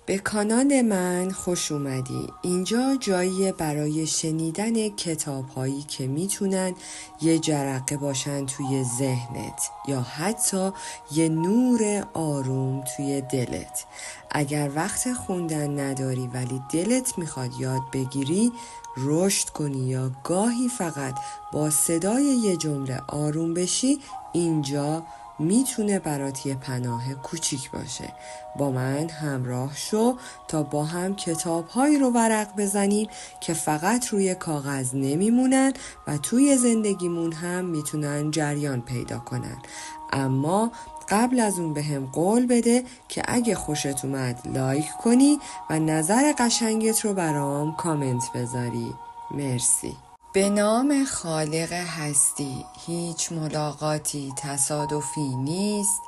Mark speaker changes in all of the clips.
Speaker 1: به کانال من خوش اومدی. اینجا جاییه برای شنیدن کتاب‌هایی که میتونن یه جرقه باشن توی ذهنت یا حتی یه نور آروم توی دلت. اگر وقت خوندن نداری ولی دلت میخواد یاد بگیری، رشد کنی یا گاهی فقط با صدای یه جمله آروم بشی، اینجا میتونه برات یه پناه کوچیک باشه. با من همراه شو تا با هم کتاب‌هایی رو ورق بزنیم که فقط روی کاغذ نمیمونن و توی زندگیمون هم میتونن جریان پیدا کنن. اما قبل از اون بهم قول بده که اگه خوشت اومد لایک کنی و نظر قشنگت رو برام کامنت بذاری. مرسی. به نام خالق هستی، هیچ ملاقاتی تصادفی نیست.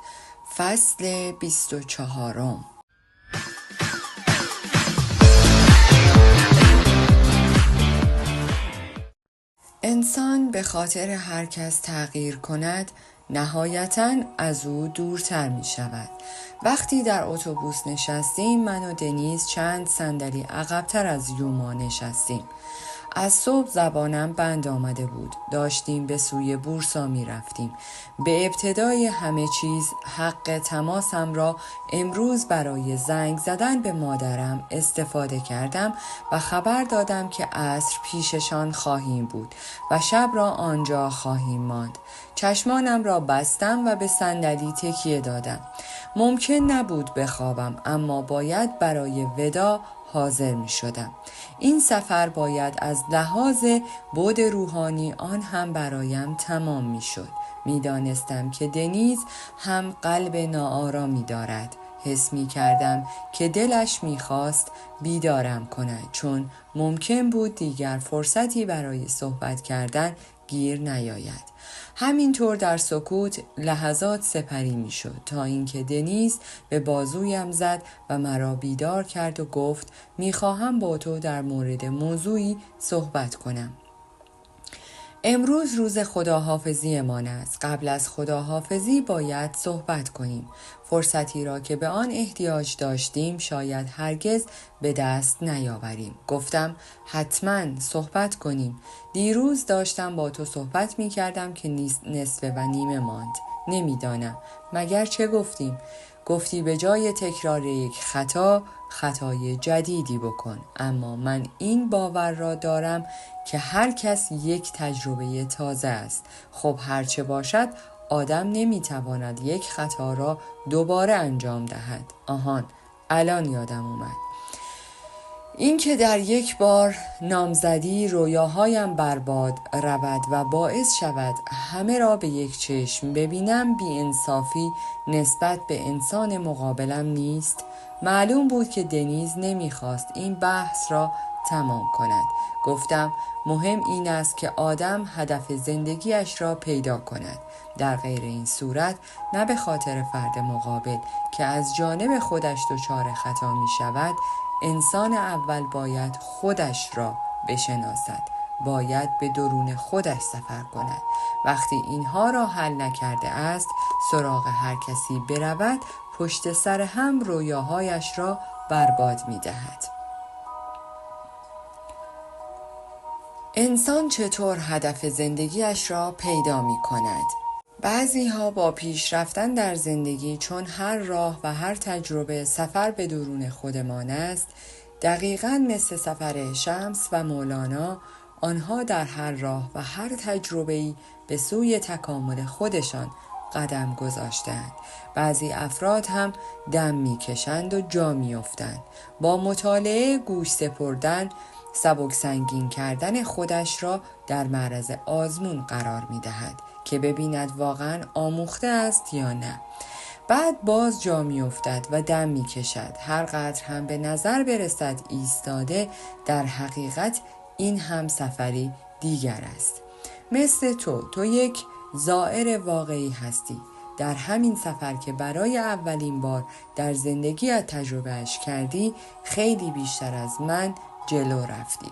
Speaker 1: فصل 24. انسان به خاطر هر کس تغییر کند نهایتاً از او دورتر می شود. وقتی در اتوبوس نشستیم، من و دنیز چند صندلی عقب‌تر از یوما نشستیم. از صبح زبانم بند آمده بود. داشتیم به سوی بورسا می رفتیم. به ابتدای همه چیز حق تماسم را امروز برای زنگ زدن به مادرم استفاده کردم و خبر دادم که عصر پیششان خواهیم بود و شب را آنجا خواهیم ماند. چشمانم را بستم و به صندلی تکیه دادم. ممکن نبود بخوابم، اما باید برای ودا حاضر می شدم. این سفر باید از لحاظ بعد روحانی آن هم برایم تمام می شد. می دانستم که دنیز هم قلب ناآرامی دارد. حس می کردم که دلش می خواست بیدارم کند، چون ممکن بود دیگر فرصتی برای صحبت کردن گیر نیاید. همینطور در سکوت لحظات سپری می شد تا اینکه دنیز به بازویم زد و مرا بیدار کرد و گفت می خواهم با تو در مورد موضوعی صحبت کنم. امروز روز خداحافظی من است. قبل از خداحافظی باید صحبت کنیم. فرصتی را که به آن احتیاج داشتیم شاید هرگز به دست نیاوریم. گفتم حتما صحبت کنیم. دیروز داشتم با تو صحبت می کردم که نصف و نیمه ماند. نمیدانم مگر چه گفتیم؟ گفتی به جای تکرار یک خطای جدیدی بکن. اما من این باور را دارم که هر کس یک تجربه تازه است. خب هرچه باشد، آدم نمیتواند یک خطا را دوباره انجام دهد. آهان، الان یادم اومد. این که در یک بار نامزدی رویاهایم برباد رود و باعث شود همه را به یک چشم ببینم بی‌انصافی نسبت به انسان مقابلم نیست. معلوم بود که دنیز نمیخواست این بحث را تمام کند. گفتم مهم این است که آدم هدف زندگیش را پیدا کند. در غیر این صورت نه به خاطر فرد مقابل که از جانب خودش دچار خطا می شود، انسان اول باید خودش را بشناسد. باید به درون خودش سفر کند. وقتی اینها را حل نکرده است، سراغ هر کسی برود، پشت سر هم رویاهایش را برباد می دهد. انسان چطور هدف زندگیش را پیدا می کند؟ بعضی ها با پیش رفتن در زندگی، چون هر راه و هر تجربه سفر به درون خودمان است، دقیقاً مثل سفر شمس و مولانا، آنها در هر راه و هر تجربه‌ای به سوی تکامل خودشان قدم گذاشتند. بعضی افراد هم دم می‌کشند و جا می‌افتند. با مطالعه گوش سپردن، سبک سنگین کردن خودش را در معرض آزمون قرار می‌دهد که ببیند واقعاً آموخته است یا نه. بعد باز جا می افتد و دم می کشد. هر قدر هم به نظر برسد ایستاده، در حقیقت این هم سفری دیگر است. مثل تو یک زائر واقعی هستی. در همین سفر که برای اولین بار در زندگیت تجربهش کردی، خیلی بیشتر از من جلو رفتی.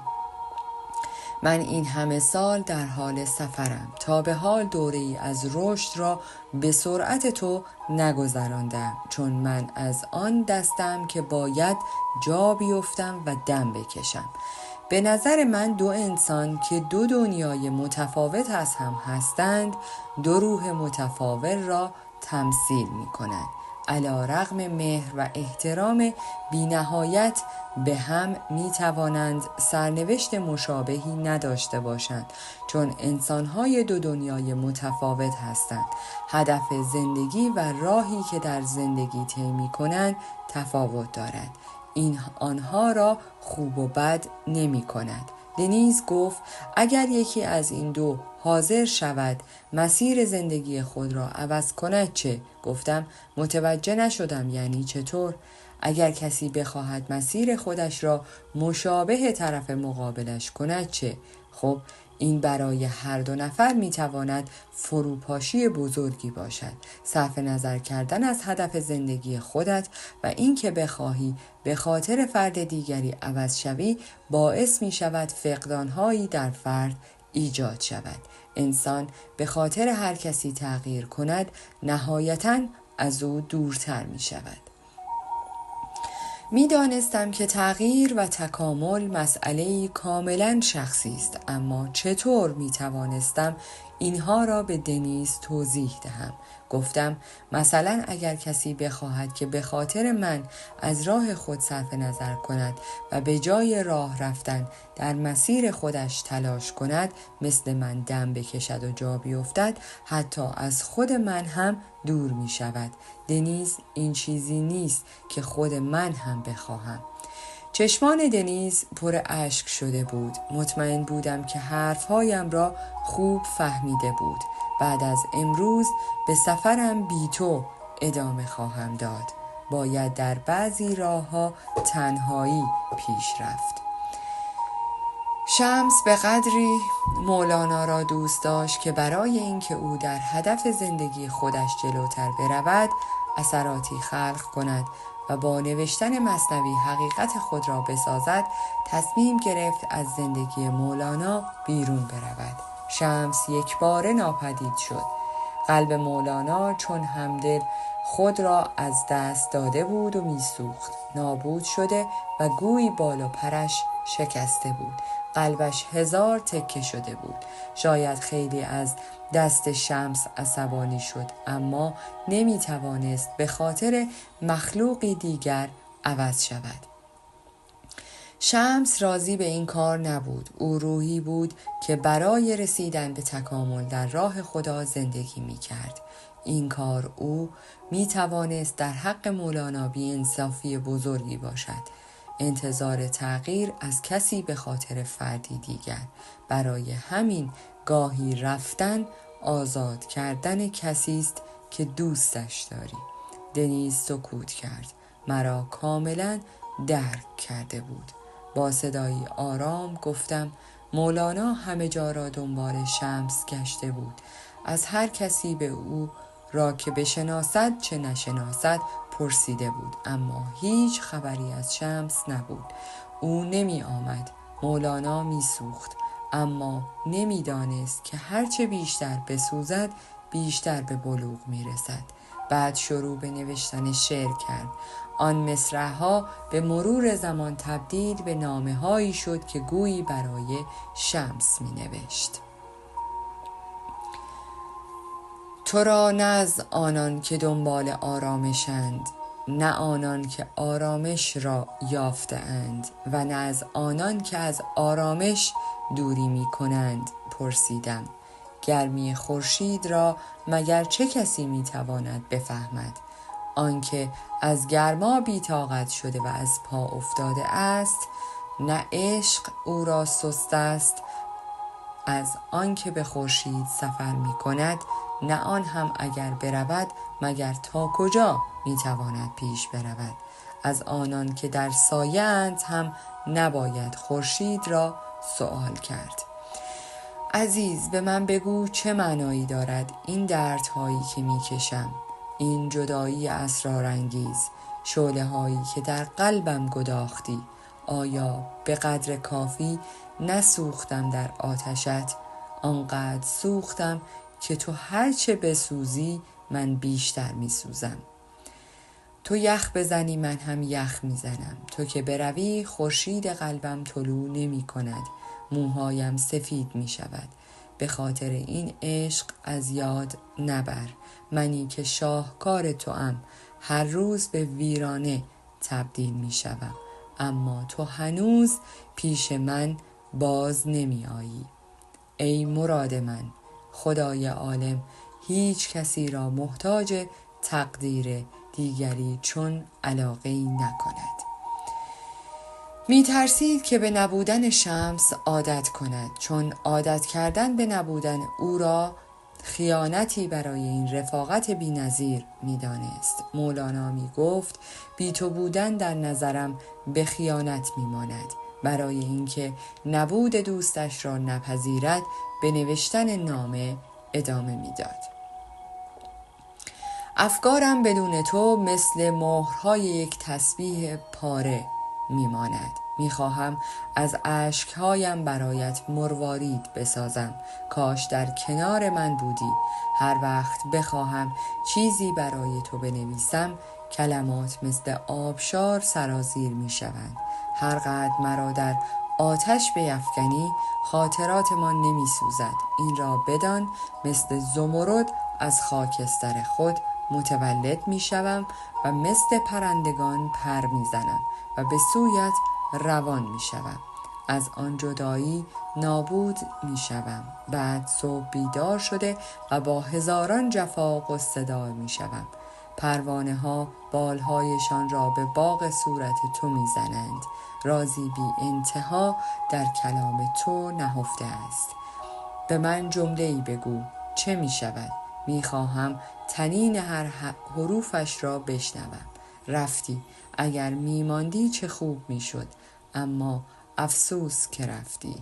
Speaker 1: من این همه سال در حال سفرم، تا به حال دوره‌ای از رشد را به سرعت تو نگذراندم، چون من از آن دستم که باید جا بیفتم و دم بکشم. به نظر من دو انسان که دو دنیای متفاوت از هم هستند، دو روح متفاوت را تمثیل می کنند. علی رغم مهر و احترام بی‌نهایت به هم می توانند سرنوشت مشابهی نداشته باشند، چون انسان‌های دو دنیای متفاوت هستند. هدف زندگی و راهی که در زندگی طی می‌کنند تفاوت دارد. این آنها را خوب و بد نمی کند. دنیز گفت اگر یکی از این دو حاضر شود مسیر زندگی خود را عوض کند چه؟ گفتم متوجه نشدم، یعنی چطور؟ اگر کسی بخواهد مسیر خودش را مشابه طرف مقابلش کند چه؟ خب این برای هر دو نفر میتواند فروپاشی بزرگی باشد. صرف نظر کردن از هدف زندگی خودت و این که بخواهی به خاطر فرد دیگری عوض شوی باعث می شود فقدانهایی در فرد ایجاد شود. انسان به خاطر هر کسی تغییر کند نهایتاً از او دورتر می شود. می دانستم که تغییر و تکامل مسئله‌ای کاملاً شخصی است، اما چطور می توانستم اینها را به دنیز توضیح دهم؟ گفتم مثلا اگر کسی بخواهد که به خاطر من از راه خود صرف نظر کند و به جای راه رفتن در مسیر خودش تلاش کند، مثل من دم بکشد و جا بیفتد، حتی از خود من هم دور می شود. دنیز این چیزی نیست که خود من هم بخواهم. چشمان دنیز پر اشک شده بود. مطمئن بودم که حرفهایم را خوب فهمیده بود. بعد از امروز به سفرم بی تو ادامه خواهم داد. باید در بعضی راه‌ها تنهایی پیش رفت. شمس به قدری مولانا را دوست داشت که برای اینکه او در هدف زندگی خودش جلوتر برود اثراتی خلق کند و با نوشتن مثنوی حقیقت خود را بسازد، تصمیم گرفت از زندگی مولانا بیرون برود. شمس یک باره ناپدید شد. قلب مولانا چون همدل خود را از دست داده بود و میسوخت. نابود شده و گویی بال و پرش شکسته بود. قلبش 1000 تکه شده بود. شاید خیلی از دست شمس عصبانی شد، اما نمی توانست به خاطر مخلوقی دیگر عوض شود. شمس راضی به این کار نبود. او روحی بود که برای رسیدن به تکامل در راه خدا زندگی می کرد. این کار او می توانست در حق مولانا بی‌انصافی بزرگی باشد. انتظار تغییر از کسی به خاطر فردی دیگر. برای همین گاهی رفتن آزاد کردن کسی است که دوستش داری. دنیز سکوت کرد. مرا کاملا درک کرده بود. با صدایی آرام گفتم مولانا همه جا را دنبال شمس گشته بود. از هر کسی به او را که بشناسد چه نشناسد پرسیده بود، اما هیچ خبری از شمس نبود. او نمی آمد. مولانا می سوخت، اما نمی دانست که هرچه بیشتر بسوزد بیشتر به بلوغ می رسد. بعد شروع به نوشتن شعر کرد. آن مصرع‌ها به مرور زمان تبدیل به نامه‌هایی شد که گویی برای شمس می نوشت. تو را نه از آنان که دنبال آرامشند، نه آنان که آرامش را یافته اند و نه از آنان که از آرامش دوری می کنند پرسیدم. گرمی خورشید را مگر چه کسی می تواند بفهمد؟ آنکه از گرما بی‌طاقت شده و از پا افتاده است، نه عشق او را سست است از آنکه به خورشید سفر می کند، نه آن هم اگر برود مگر تا کجا می تواند پیش برود. از آنان که در سایه اند هم نباید خورشید را سؤال کرد. عزیز به من بگو چه معنایی دارد این دردهایی که می کشم، این جدایی اسرارانگیز، شعله هایی که در قلبم گداختی، آیا به قدر کافی نسوختم در آتشت؟ آنقدر سوختم که تو هرچه بسوزی من بیشتر میسوزم. تو یخ بزنی من هم یخ میزنم. تو که بروی خورشید قلبم طلوع نمی کند. موهایم سفید می شود. به خاطر این عشق از یاد نبر. منی که شاهکار توام هر روز به ویرانه تبدیل می شوم. اما تو هنوز پیش من باز نمی آیی. ای مراد من، خدای عالم هیچ کسی را محتاج تقدیر دیگری چون علاقه‌ای نکند. می ترسید که به نبودن شمس عادت کند، چون عادت کردن به نبودن او را خیانتی برای این رفاقت بی‌نظیر می دانست. مولانا می گفت بی تو بودن در نظرم به خیانت می ماند. برای اینکه نبود دوستش را نپذیرد به نوشتن نامه ادامه می داد. افکارم بدون تو مثل مهرهای یک تسبیح پاره میماند. میخواهم از اشکهایم برایت مروارید بسازم. کاش در کنار من بودی. هر وقت بخواهم چیزی برای تو بنویسم کلمات مثل آبشار سرازیر میشوند. هر قدر مرا در آتش بیفکنی خاطراتمان نمیسوزد. این را بدان مثل زمرد از خاکستر خود متولد می شوم و مثل پرندگان پر می زنم و به سویت روان می شوم. از آن جدایی نابود می شوم. بعد صبح بیدار شده و با هزاران جفا غصه دار می شوم. پروانه ها بالهایشان را به باغ صورت تو می زنند. رازی بی انتها در کلام تو نهفته است. به من جمله‌ای بگو، چه می شود؟ می خواهم تنین هر حروفش را بشنوم. رفتی، اگر می ماندی چه خوب می شد، اما افسوس که رفتی.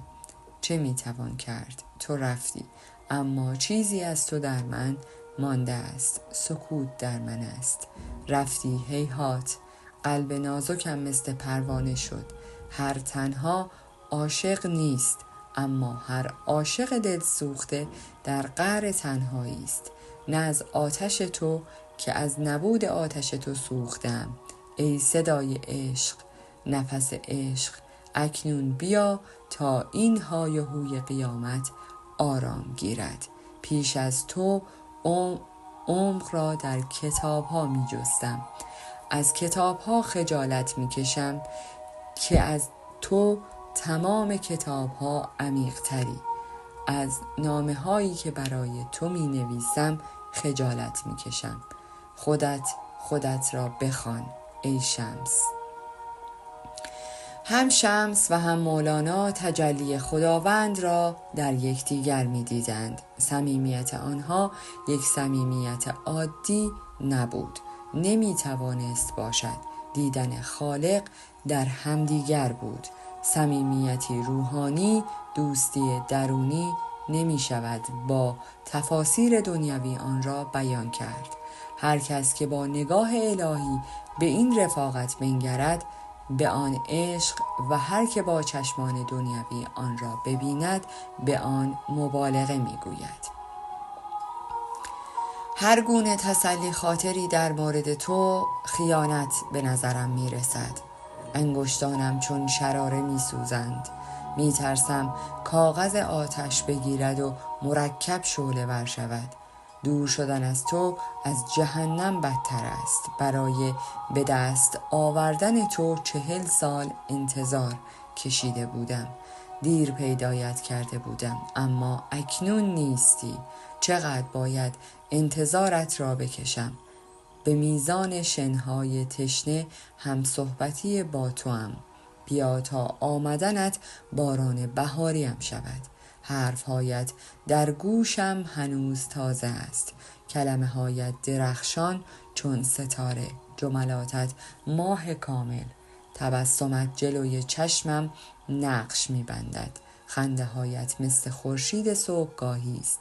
Speaker 1: چه می توان کرد؟ تو رفتی، اما چیزی از تو در من مانده است. سکوت در من است. رفتی هیهات. قلب نازکم مثل پروانه شد. هر تنها عاشق نیست، اما هر عاشق دل سوخته در قعر تنهایی است. نه از آتش تو که از نبود آتش تو سوختم. ای صدای عشق، نفس عشق، اکنون بیا تا این های و هوی قیامت آرام گیرد. پیش از تو عمق را در کتاب ها می جستم. از کتاب ها خجالت می کشم که از تو تمام کتاب ها عمیق تری. از نامه هایی که برای تو می نویسم خجالت می کشم. خودت را بخوان ای شمس. هم شمس و هم مولانا تجلی خداوند را در یکدیگر می دیدند. صمیمیت آنها یک صمیمیت عادی نبود. نمی توانست باشد. دیدن خالق در همدیگر بود. صمیمیتی روحانی، دوستی درونی نمی شود با تفاسیر دنیوی آن را بیان کرد. هر کس که با نگاه الهی به این رفاقت بنگرد به آن عشق و هر که با چشمان دنیوی آن را ببیند به آن مبالغه میگوید. هر گونه تسلی خاطری در مورد تو خیانت به نظرم میرسد. انگشتانم چون شراره میسوزند. میترسم کاغذ آتش بگیرد و مرکب شعله ور شود. دور شدن از تو از جهنم بدتر است. برای به دست آوردن تو 40 سال انتظار کشیده بودم. دیر پیدایت کرده بودم، اما اکنون نیستی. چقدر باید انتظارت را بکشم؟ به میزان شنهای تشنه هم صحبتی با تو هم. بیا تا آمدنت باران بهاریم شود. حرفهایت در گوشم هنوز تازه است. کلمه هایت درخشان چون ستاره. جملاتت ماه کامل. تبسمت جلوی چشمم نقش می‌بندد. خنده هایت مثل خورشید صبحگاهی است،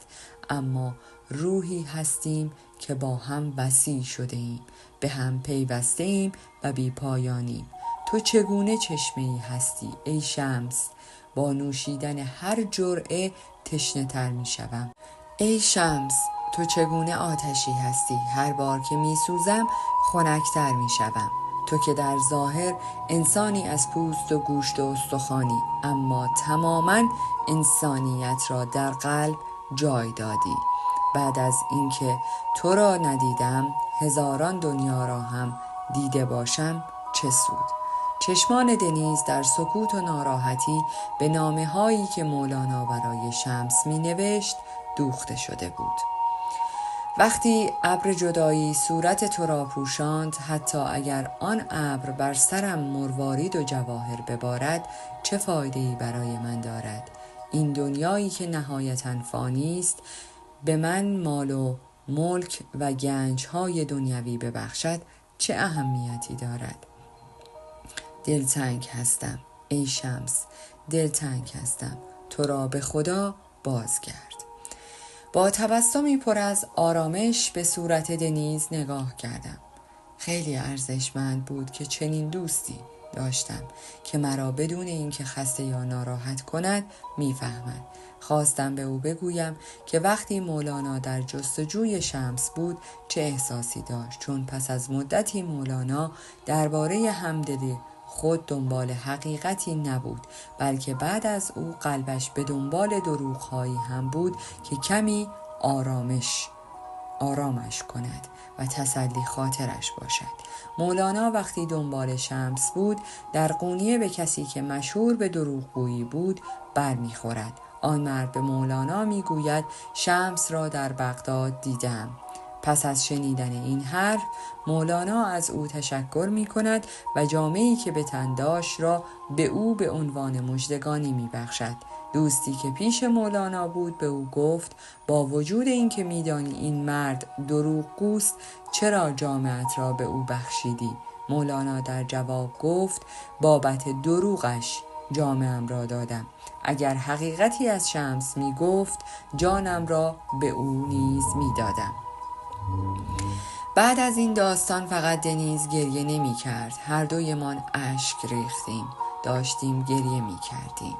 Speaker 1: اما روحی هستیم که با هم وصی شده ایم. به هم پیوسته ایم و بی پایانیم. تو چگونه چشمه‌ای هستی ای شمس؟ با نوشیدن هر جرعه تشنه تر می شوم. ای شمس، تو چگونه آتشی هستی؟ هر بار که می سوزم خنک‌تر می شوم. تو که در ظاهر انسانی از پوست و گوشت و استخوانی، اما تماماً انسانیت را در قلب جای دادی. بعد از اینکه تو را ندیدم، هزاران دنیا را هم دیده باشم چه سود؟ چشمان دنیز در سکوت و ناراحتی به نامه هایی که مولانا برای شمس می نوشت دوخته شده بود. وقتی ابر جدایی صورت تو را پوشاند، حتی اگر آن ابر بر سرم مروارید و جواهر ببارد، چه فایده‌ای برای من دارد؟ این دنیایی که نهایتاً فانی است به من مال و ملک و گنج‌های دنیوی ببخشد چه اهمیتی دارد؟ دلتنگ هستم ای شمس، دلتنگ هستم، تو را به خدا بازگرد. با تبسمی پر از آرامش به صورت دنیز نگاه کردم. خیلی ارزشمند بود که چنین دوستی داشتم که مرا بدون اینکه خسته یا ناراحت کند میفهمد. خواستم به او بگویم که وقتی مولانا در جستجوی شمس بود چه احساسی داشت، چون پس از مدتی مولانا درباره همدلی خود دنبال حقیقتی نبود، بلکه بعد از او قلبش به دنبال دروغ‌هایی هم بود که کمی آرامش کند و تسلی خاطرش باشد. مولانا وقتی دنبال شمس بود در قونیه به کسی که مشهور به دروغگویی بود برمیخورد. آن مرد به مولانا میگوید شمس را در بغداد دیدم. پس از شنیدن این حرف مولانا از او تشکر می کند و جامه‌ای که به تن داشت را به او به عنوان مژدگانی می بخشد. دوستی که پیش مولانا بود به او گفت با وجود این که می دانی این مرد دروغگوست چرا جامه‌ات را به او بخشیدی؟ مولانا در جواب گفت بابت دروغش جامه‌ام را دادم. اگر حقیقتی از شمس می گفت جانم را به او نیز می دادم. بعد از این داستان فقط دنیز گریه نمی کرد. هر دویمان اشک ریختیم. داشتیم گریه می کردیم.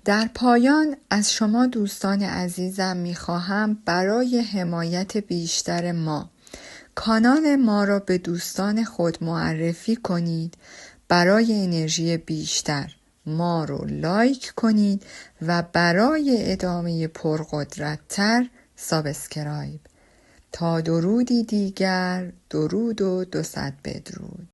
Speaker 1: در پایان از شما دوستان عزیزم می خواهم برای حمایت بیشتر ما کانال ما را به دوستان خود معرفی کنید. برای انرژی بیشتر ما رو لایک کنید و برای ادامه پرقدرت‌تر سابسکرایب. تا درودی دیگر، درود و 200 بدرود.